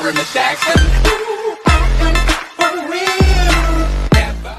firing attacks. Ooh, for real. Never.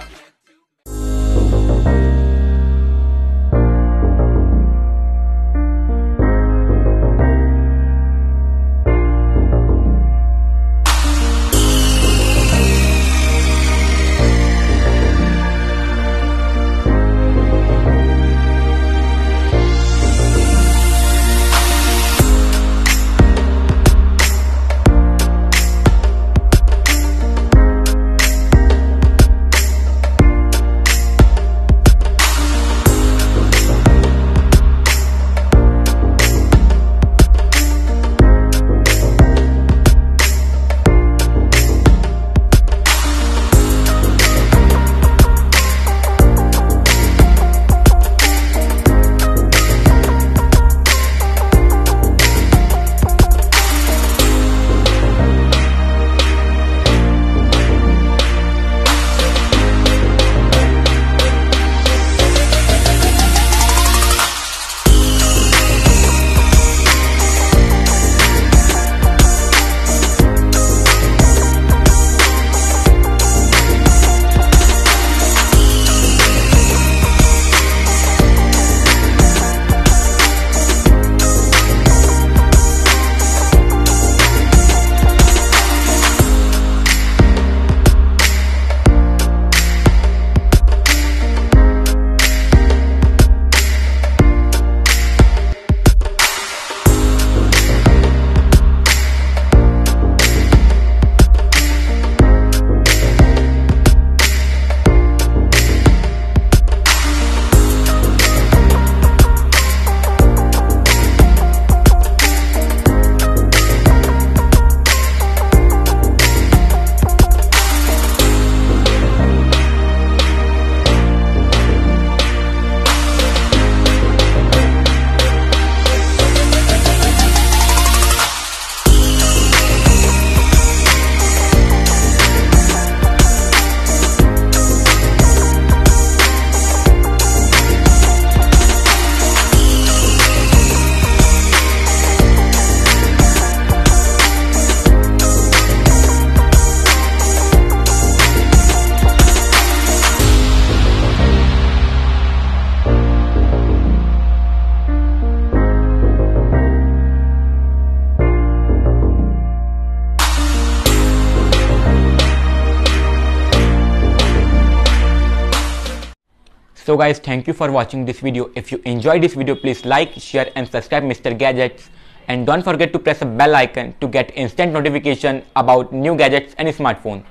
So guys, thank you for watching this video. If you enjoyed this video, please like, share and subscribe Mr. Gadgets, and don't forget to press the bell icon to get instant notification about new gadgets and smartphone.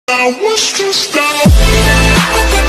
I wish to stop.